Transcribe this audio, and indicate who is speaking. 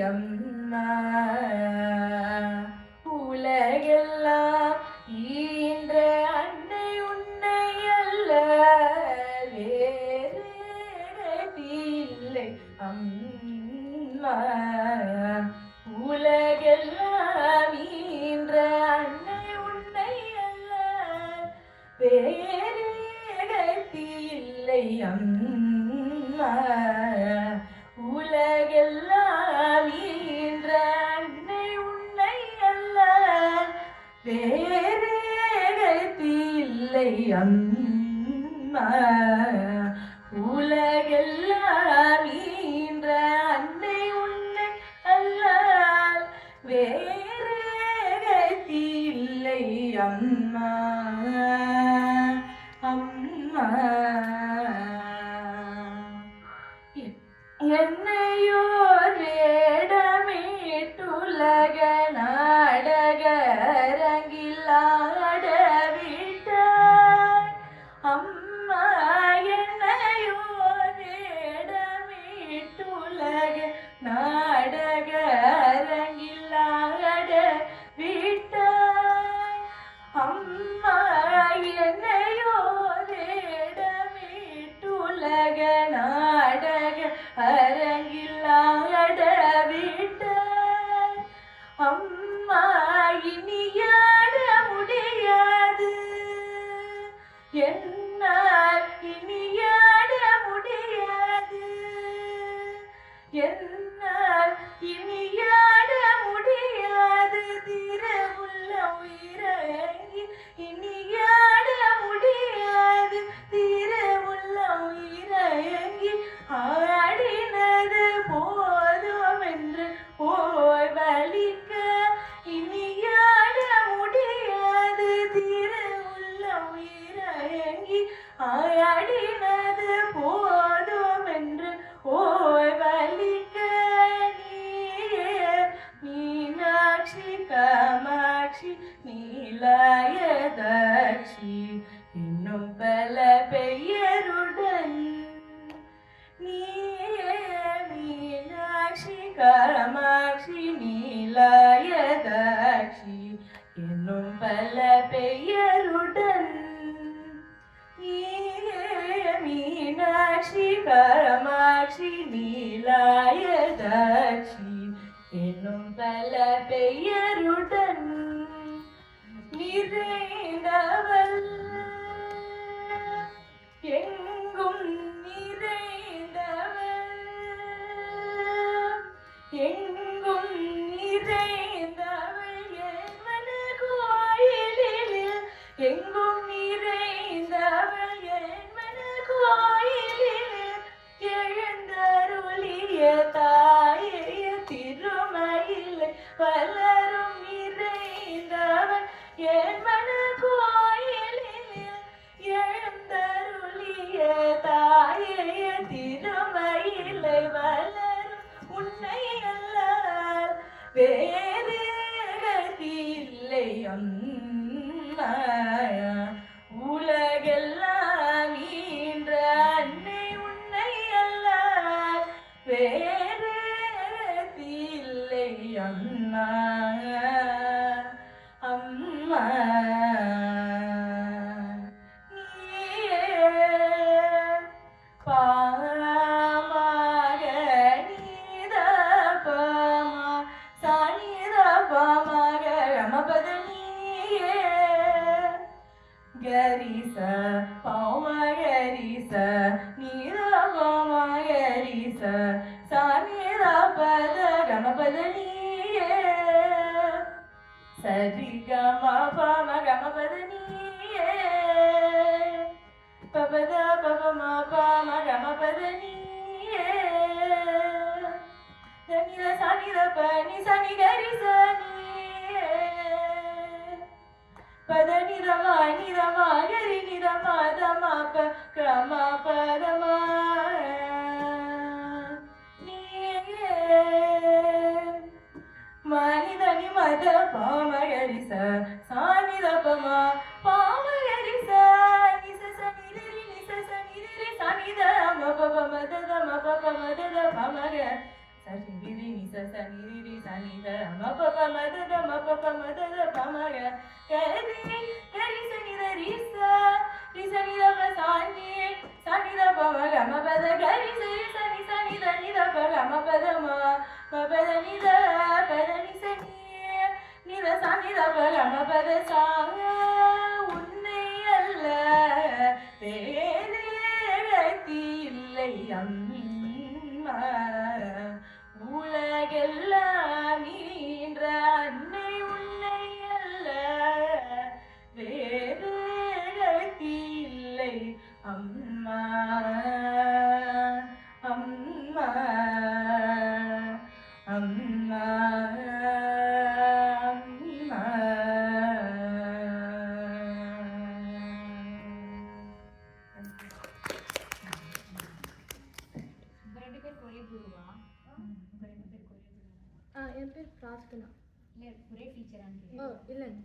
Speaker 1: அம்மா உலகெல்லாம் ஈன்ற அன்னை உன்னை அல்ல வேறு இல்லை அம்மா உலகெல்லாம் ஈன்ற அன்னை உன்னை அல்ல வேறு இல்லை அம்மா உலகெல்லாம் ஈன்ற அன்னை உன்னை அல்ல வேறு இல்லை அம்மா உலகெல்லாம் ஈன்ற அன்னை உன்னை அல்ல வேறு இல்லை அம்மா அம்மா என்னையோர் வேடமேட்டுலக நாடக அரங்கிலாட விட்டாய் அம்மா என்னையோர் வேடமேட்டுலக நாடக அரங்கிலாட விட்டாய் அம்மா என்னையோர் வேடமேட்டுலக நாடக அரங்கிலாட விட்டாய் அம்மா இனியாட முடியாது என்னால் இனியாட முடியாது என்னால் இனியாட முடியாது திரவுள்ள உயிரங்கி இனியாட முடியாது திரவுள்ள உயிரங்கி ஆடினது போதும் என்று போய் வலிக்க இனியாட முடியாது திரவுள்ள உயிரங்கி ஆடினது போதும் என்று ஓய் வலிக்க நீயே மீனாட்சி காமாட்சி நீலாயதாட்சி இன்னும் பல பெயருடன் நீயே மீனாட்சி காமாட்சி நீலாயதாட்சி இன்னும் பல பெயருடன் நீயே மீனாட்சி காமாட்சி நீலாயதாட்சி இன்னும் பல பெயருடன் நிறைந்தவள் எங்கும் நிறைந்தவள் எங்கும் நிறைந்தவள் என்மன கோயிலில் எங்கும் நிறைந்தவள் என்மன கோயிலில் எழுந்தருளிய தாய திருமயில் பலரும் நிறைந்தவள் என்மன கோயிலில் எழுந்தருளிய தாய திருமயிலை வளரும் உன்னை அல்ல வேறு இல்லை அம்மா உலகெல்லாம் ஈன்ற அன்னை உன்னை அல்ல வேறு இல்லை அம்மா அம்மா நீயே பதனியே கரிச பௌமகரிச நீரபமகரிச சானிர பத கமபதனியே சரி கம பம கமபதனியே பபத பபம பம கமபதனியே தனிர சானிர பனி சனி கரிச பதனி ரமா நிரமா கரி நிரமா தமா ப கிரம பதமா நீயே மனிதனி மத பாமகரிச சானித பமா பாமகரிச நிச சனிரி நிச சனிரி சனித மபப மதத மபப மதத பமக சனிரி நிச சனிரி சனித மபப மதத மபப மதத பமக கரி கரி சனித ரிச ரிச நித பசானி சனித பமக மபத கரி சரி சனி சனித நித பக மபத மபத நித பத நிசனி நித சனித பக மபத சாங்க உன்னை அல்ல வேறு கதி இல்லை அம்மா உலகெல்லாம் நீன்ற அன்னை உன்னை அல்ல வேறு கதி இல்லை அம்மா அம்மா அம்மா அம்மா
Speaker 2: ரெண்டு பேர் கொரிய போடுவா ரெண்டு பேர் கொரிய போடுவா
Speaker 3: என் பேர் பிரார்த்தனா.
Speaker 2: இல்லை ஒரே டீச்சரான்னு
Speaker 3: ஓ இல்லைங்க.